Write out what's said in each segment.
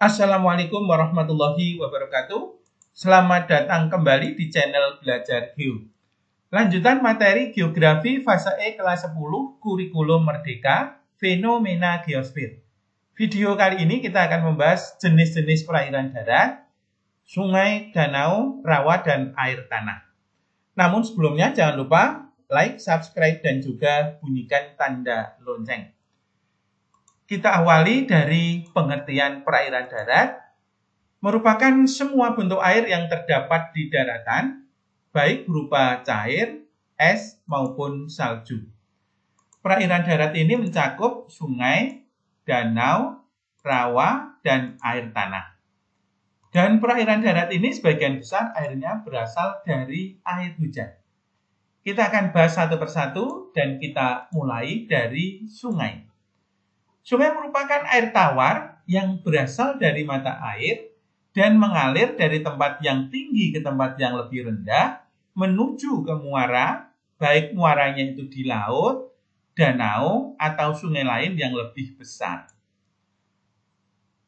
Assalamualaikum warahmatullahi wabarakatuh. Selamat datang kembali di channel Belajar Geo. Lanjutan materi Geografi fase E kelas 10 Kurikulum Merdeka Fenomena Geosfer. Video kali ini kita akan membahas jenis-jenis perairan darat, sungai, danau, rawa, dan air tanah. Namun sebelumnya jangan lupa like, subscribe, dan juga bunyikan tanda lonceng. Kita awali dari pengertian perairan darat, merupakan semua bentuk air yang terdapat di daratan, baik berupa cair, es, maupun salju. Perairan darat ini mencakup sungai, danau, rawa, dan air tanah. Dan perairan darat ini sebagian besar airnya berasal dari air hujan. Kita akan bahas satu persatu dan kita mulai dari sungai. Sungai merupakan air tawar yang berasal dari mata air dan mengalir dari tempat yang tinggi ke tempat yang lebih rendah menuju ke muara, baik muaranya itu di laut, danau, atau sungai lain yang lebih besar.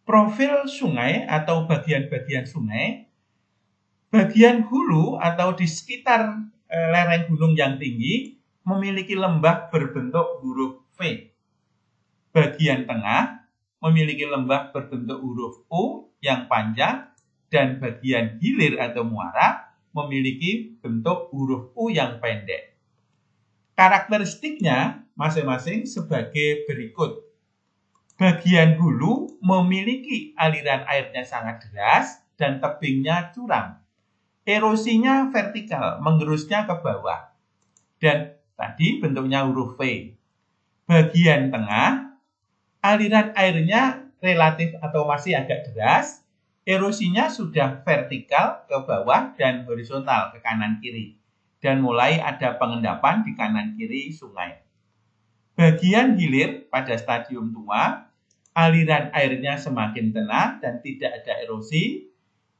Profil sungai atau bagian-bagian sungai, bagian hulu atau di sekitar lereng gunung yang tinggi memiliki lembah berbentuk huruf V. Bagian tengah memiliki lembah berbentuk huruf U yang panjang dan bagian hilir atau muara memiliki bentuk huruf U yang pendek. Karakteristiknya masing-masing sebagai berikut. Bagian hulu memiliki aliran airnya sangat deras dan tebingnya curam. Erosinya vertikal, mengerusnya ke bawah. Dan tadi bentuknya huruf V. Bagian tengah aliran airnya relatif atau masih agak deras, erosinya sudah vertikal ke bawah dan horizontal ke kanan kiri, dan mulai ada pengendapan di kanan kiri sungai. Bagian hilir pada stadium tua, aliran airnya semakin tenang dan tidak ada erosi,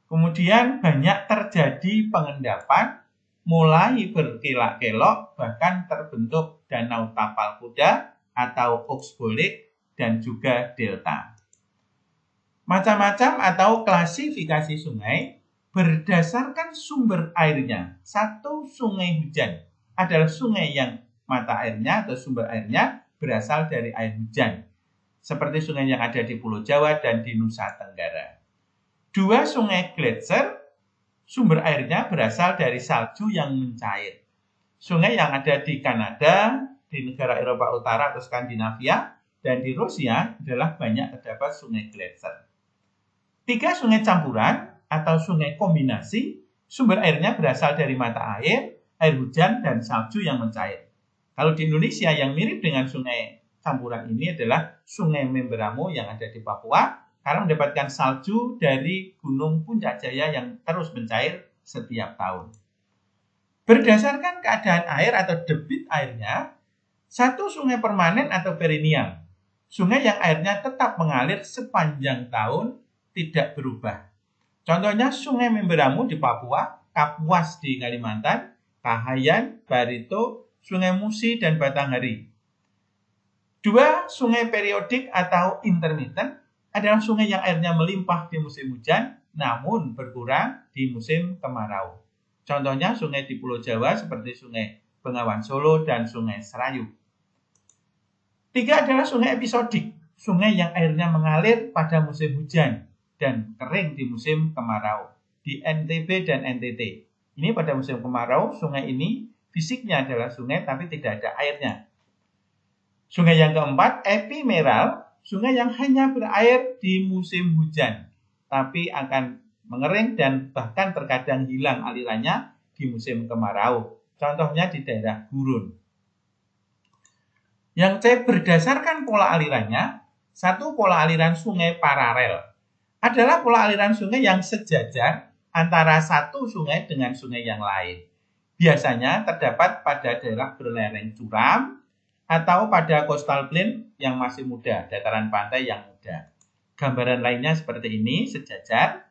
kemudian banyak terjadi pengendapan, mulai berkelak-kelok, bahkan terbentuk danau tapal kuda atau oxbolik, dan juga delta. Macam-macam atau klasifikasi sungai berdasarkan sumber airnya. Satu sungai hujan adalah sungai yang mata airnya atau sumber airnya berasal dari air hujan, seperti sungai yang ada di Pulau Jawa dan di Nusa Tenggara. Dua sungai gletser, sumber airnya berasal dari salju yang mencair. Sungai yang ada di Kanada, di negara Eropa Utara atau Skandinavia, dan di Rusia adalah banyak terdapat sungai gletser. Tiga sungai campuran atau sungai kombinasi, sumber airnya berasal dari mata air, air hujan, dan salju yang mencair. Kalau di Indonesia yang mirip dengan sungai campuran ini adalah sungai Memberamo yang ada di Papua, karena mendapatkan salju dari Gunung Puncak Jaya yang terus mencair setiap tahun. Berdasarkan keadaan air atau debit airnya, satu sungai permanen atau perennial, sungai yang airnya tetap mengalir sepanjang tahun, tidak berubah. Contohnya sungai Memberamo di Papua, Kapuas di Kalimantan, Kahayan, Barito, Sungai Musi, dan Batanghari. Dua sungai periodik atau intermittent adalah sungai yang airnya melimpah di musim hujan, namun berkurang di musim kemarau. Contohnya sungai di Pulau Jawa seperti Sungai Bengawan Solo dan Sungai Serayu. Tiga adalah sungai episodik, sungai yang airnya mengalir pada musim hujan dan kering di musim kemarau, di NTB dan NTT. Ini pada musim kemarau, sungai ini fisiknya adalah sungai tapi tidak ada airnya. Sungai yang keempat, epimeral, sungai yang hanya berair di musim hujan, tapi akan mengering dan bahkan terkadang hilang alirannya di musim kemarau. Contohnya di daerah gurun. Yang C, berdasarkan pola alirannya, satu pola aliran sungai paralel adalah pola aliran sungai yang sejajar antara satu sungai dengan sungai yang lain. Biasanya terdapat pada daerah berlereng curam atau pada coastal plain yang masih muda, dataran pantai yang muda. Gambaran lainnya seperti ini, sejajar.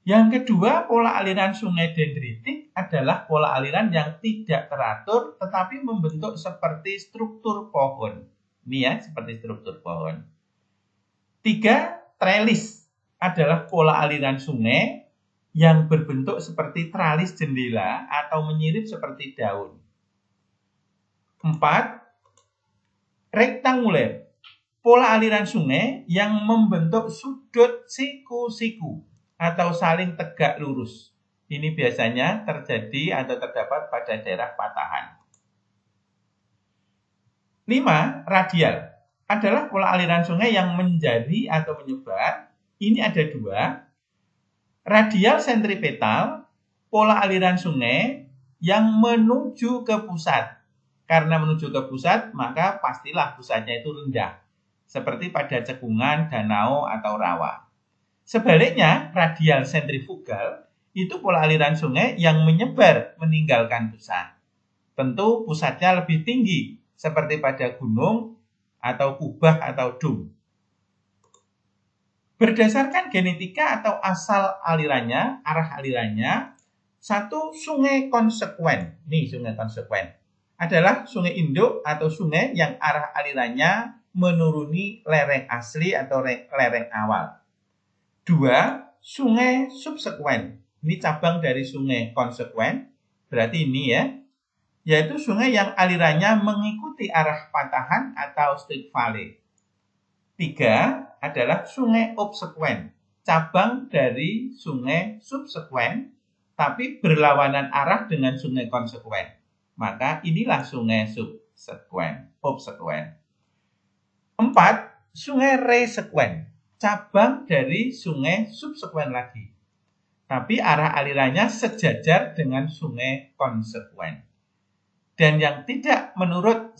Yang kedua, pola aliran sungai dendritik adalah pola aliran yang tidak teratur tetapi membentuk seperti struktur pohon. Ini ya, seperti struktur pohon. Tiga, trellis adalah pola aliran sungai yang berbentuk seperti tralis jendela atau menyirip seperti daun. 4. Rektanguler. Pola aliran sungai yang membentuk sudut siku-siku atau saling tegak lurus. Ini biasanya terjadi atau terdapat pada daerah patahan. 5. Radial. Adalah pola aliran sungai yang menjadi atau menyebar. Ini ada 2. Radial sentripetal, pola aliran sungai yang menuju ke pusat. Karena menuju ke pusat, maka pastilah pusatnya itu rendah. Seperti pada cekungan, danau, atau rawa. Sebaliknya, radial sentrifugal itu pola aliran sungai yang menyebar meninggalkan pusat. Tentu pusatnya lebih tinggi, seperti pada gunung, atau kubah, atau dum. Berdasarkan genetika atau asal alirannya, arah alirannya, satu sungai konsekuen. Nih sungai konsekuen. Adalah sungai induk atau sungai yang arah alirannya menuruni lereng asli atau lereng awal. 2. Sungai subsekuen. Ini cabang dari sungai konsekuen. Berarti ini ya. Yaitu sungai yang alirannya mengikuti arah patahan atau street valley. 3. Adalah sungai obsekuen. Cabang dari sungai subsekuen, tapi berlawanan arah dengan sungai konsekuen. Maka inilah sungai subsekuen, obsekuen. 4. Sungai resekuen. Cabang dari sungai subsekuen lagi. Tapi arah alirannya sejajar dengan sungai konsekuen. Dan yang tidak menurut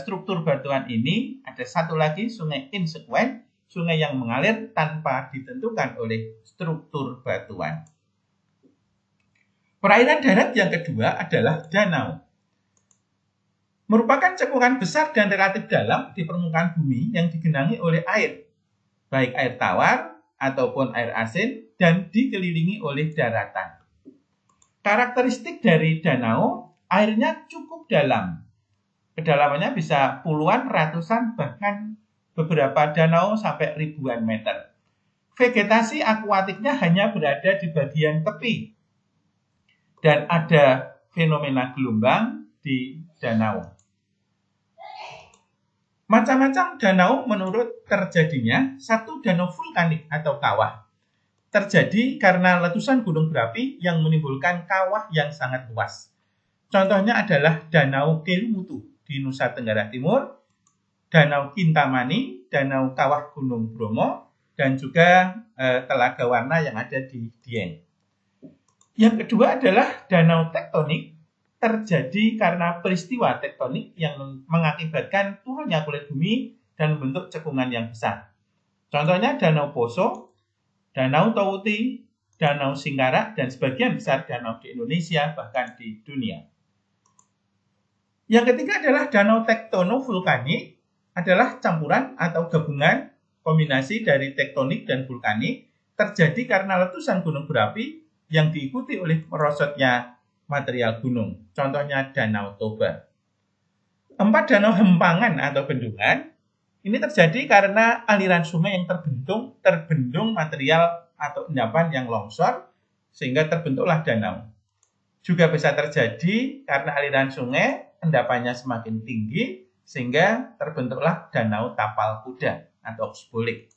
struktur batuan ini, ada satu lagi sungai insekuen, sungai yang mengalir tanpa ditentukan oleh struktur batuan. Perairan darat yang kedua adalah danau. Merupakan cekungan besar dan relatif dalam di permukaan bumi yang digenangi oleh air, baik air tawar ataupun air asin, dan dikelilingi oleh daratan. Karakteristik dari danau, airnya cukup dalam. Kedalamannya bisa puluhan, ratusan, bahkan beberapa danau sampai ribuan meter. Vegetasi akuatiknya hanya berada di bagian tepi. Dan ada fenomena gelombang di danau. Macam-macam danau menurut terjadinya, satu danau vulkanik atau kawah. Terjadi karena letusan gunung berapi yang menimbulkan kawah yang sangat luas. Contohnya adalah Danau Kelumutu di Nusa Tenggara Timur, Danau Kintamani, Danau Kawah Gunung Bromo, dan juga Telaga Warna yang ada di Dieng. Yang kedua adalah danau tektonik, terjadi karena peristiwa tektonik yang mengakibatkan turunnya kulit bumi dan membentuk cekungan yang besar. Contohnya Danau Poso, Danau Tauti, Danau Singkarak, dan sebagian besar danau di Indonesia, bahkan di dunia. Yang ketiga adalah danau tektono-vulkanik, adalah campuran atau gabungan kombinasi dari tektonik dan vulkanik, terjadi karena letusan gunung berapi yang diikuti oleh merosotnya material gunung. Contohnya Danau Toba. 4. Danau hempangan atau bendungan. Ini terjadi karena aliran sungai yang terbendung material atau endapan yang longsor, sehingga terbentuklah danau. Juga bisa terjadi karena aliran sungai endapannya semakin tinggi, sehingga terbentuklah danau tapal kuda atau oxbolik.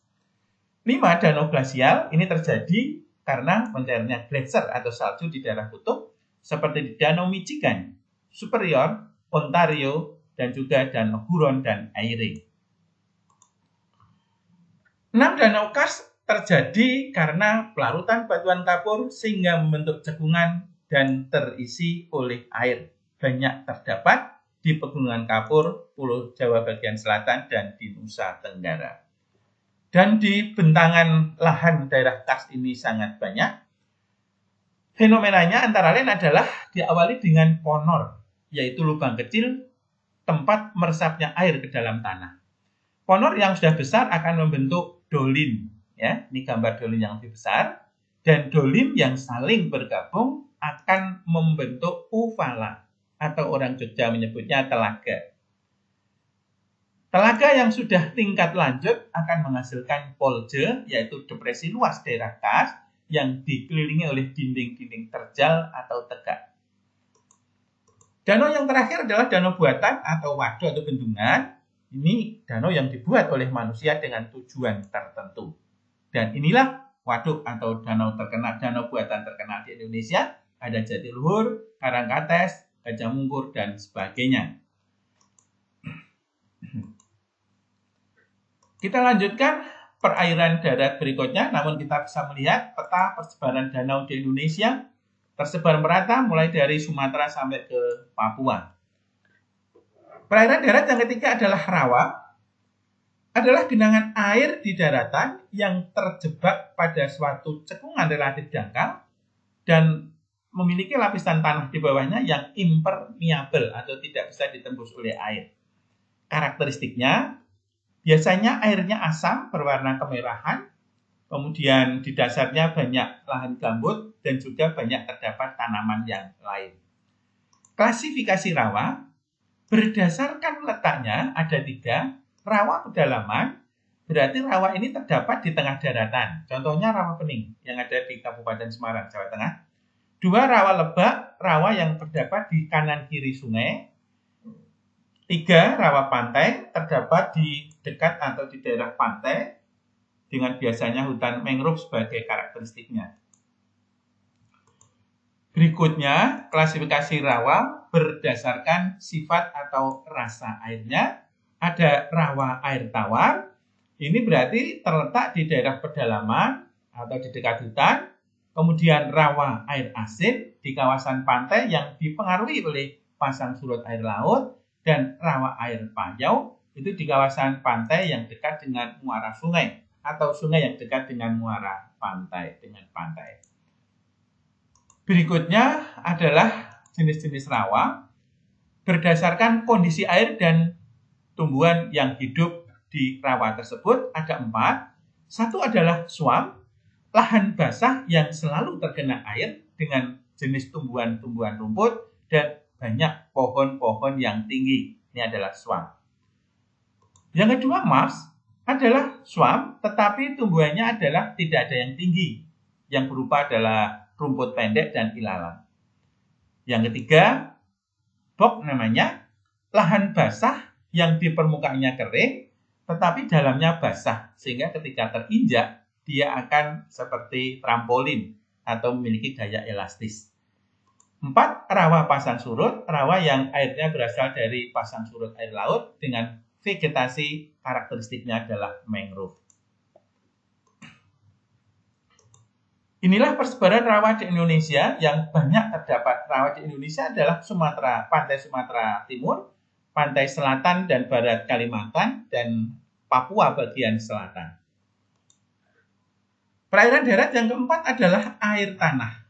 5. Danau glasial. Ini terjadi karena mencairnya gletser atau salju di daerah kutub, seperti di Danau Michigan, Superior, Ontario, dan juga Danau Huron dan Erie. 6. Danau karst terjadi karena pelarutan batuan kapur sehingga membentuk cekungan dan terisi oleh air. Banyak terdapat di pegunungan kapur, Pulau Jawa bagian selatan, dan di Nusa Tenggara. Dan di bentangan lahan daerah karst ini sangat banyak. Fenomenanya antara lain adalah diawali dengan ponor, yaitu lubang kecil tempat meresapnya air ke dalam tanah. Ponor yang sudah besar akan membentuk dolin, ya, ini gambar dolin yang lebih besar, dan dolin yang saling bergabung akan membentuk uvala, atau orang Jogja menyebutnya telaga. Telaga yang sudah tingkat lanjut akan menghasilkan polje, yaitu depresi luas daerah kas yang dikelilingi oleh dinding-dinding terjal atau tegak. Danau yang terakhir adalah danau buatan atau waduk atau bendungan. Ini danau yang dibuat oleh manusia dengan tujuan tertentu. Dan inilah waduk atau danau terkenal, danau buatan terkenal di Indonesia. Ada Jatiluhur, Karangkates, Gajah Mungkur, dan sebagainya. Kita lanjutkan perairan darat berikutnya, namun kita bisa melihat peta persebaran danau di Indonesia tersebar merata mulai dari Sumatera sampai ke Papua. Perairan darat yang ketiga adalah rawa, adalah genangan air di daratan yang terjebak pada suatu cekungan relatif dangkal dan memiliki lapisan tanah di bawahnya yang impermeable atau tidak bisa ditembus oleh air. Karakteristiknya, biasanya airnya asam berwarna kemerahan, kemudian di dasarnya banyak lahan gambut dan juga banyak terdapat tanaman yang lain. Klasifikasi rawa berdasarkan letaknya ada 3. Rawa pedalaman, berarti rawa ini terdapat di tengah daratan. Contohnya rawa Pening yang ada di Kabupaten Semarang, Jawa Tengah. 2. Rawa lebak, rawa yang terdapat di kanan kiri sungai. 3. Rawa pantai terdapat di dekat atau di daerah pantai dengan biasanya hutan mangrove sebagai karakteristiknya. Berikutnya, klasifikasi rawa berdasarkan sifat atau rasa airnya. Ada rawa air tawar, ini berarti terletak di daerah pedalaman atau di dekat hutan. Kemudian rawa air asin di kawasan pantai yang dipengaruhi oleh pasang surut air laut. Dan rawa air payau itu di kawasan pantai yang dekat dengan muara sungai atau sungai yang dekat dengan muara pantai, Berikutnya adalah jenis-jenis rawa berdasarkan kondisi air dan tumbuhan yang hidup di rawa tersebut ada 4. 1 adalah swamp, lahan basah yang selalu tergenang air dengan jenis tumbuhan-tumbuhan rumput dan banyak pohon-pohon yang tinggi. Ini adalah swamp. Yang kedua, marsh adalah swamp, tetapi tumbuhannya adalah tidak ada yang tinggi, yang berupa adalah rumput pendek dan ilalang. Yang ketiga, bog namanya, lahan basah yang di permukaannya kering, tetapi dalamnya basah, sehingga ketika terinjak, dia akan seperti trampolin atau memiliki gaya elastis. 4. Rawa pasang surut, rawa yang airnya berasal dari pasang surut air laut dengan vegetasi karakteristiknya adalah mangrove. Inilah persebaran rawa di Indonesia. Yang banyak terdapat rawa di Indonesia adalah Sumatera, pantai Sumatera Timur, pantai selatan dan barat Kalimantan, dan Papua bagian selatan. Perairan darat yang keempat adalah air tanah.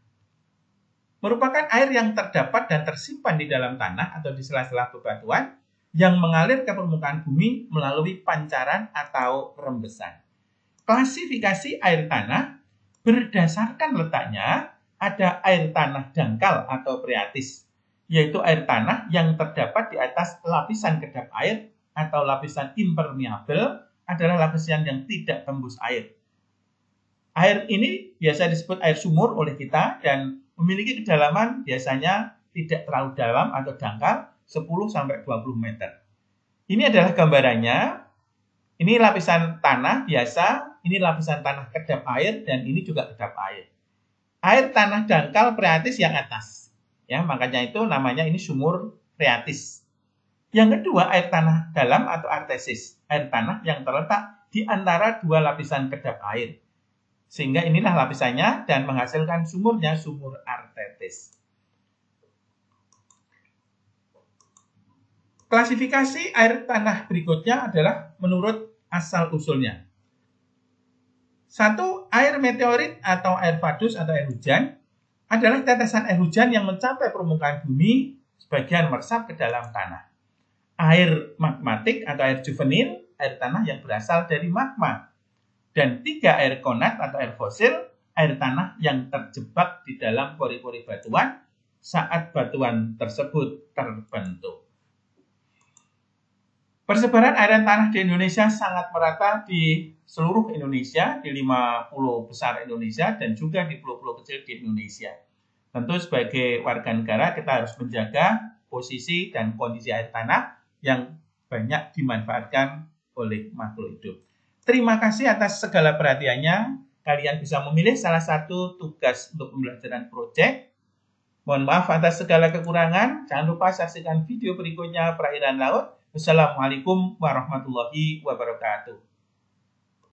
Merupakan air yang terdapat dan tersimpan di dalam tanah atau di sela-sela bebatuan yang mengalir ke permukaan bumi melalui pancaran atau rembesan. Klasifikasi air tanah berdasarkan letaknya ada air tanah dangkal atau phreatis, yaitu air tanah yang terdapat di atas lapisan kedap air atau lapisan impermeable adalah lapisan yang tidak tembus air. Air ini biasa disebut air sumur oleh kita dan memiliki kedalaman biasanya tidak terlalu dalam atau dangkal 10-20 meter. Ini adalah gambarannya. Ini lapisan tanah biasa, ini lapisan tanah kedap air, dan ini juga kedap air. Air tanah dangkal phreatis yang atas. Ya, makanya itu namanya ini sumur phreatis. Yang kedua, air tanah dalam atau artesis. Air tanah yang terletak di antara dua lapisan kedap air. Sehingga inilah lapisannya dan menghasilkan sumurnya sumur artetis. Klasifikasi air tanah berikutnya adalah menurut asal-usulnya. 1. Air meteorit atau air vadus atau air hujan adalah tetesan air hujan yang mencapai permukaan bumi sebagian meresap ke dalam tanah. Air magmatik atau air juvenil, air tanah yang berasal dari magma. Dan 3. Air konat atau air fosil, air tanah yang terjebak di dalam pori-pori batuan saat batuan tersebut terbentuk. Persebaran airan tanah di Indonesia sangat merata di seluruh Indonesia, di 5 pulau besar Indonesia, dan juga di pulau-pulau kecil di Indonesia. Tentu sebagai warga negara kita harus menjaga posisi dan kondisi air tanah yang banyak dimanfaatkan oleh makhluk hidup. Terima kasih atas segala perhatiannya. Kalian bisa memilih salah satu tugas untuk pembelajaran proyek. Mohon maaf atas segala kekurangan. Jangan lupa saksikan video berikutnya Perairan Laut. Wassalamualaikum warahmatullahi wabarakatuh.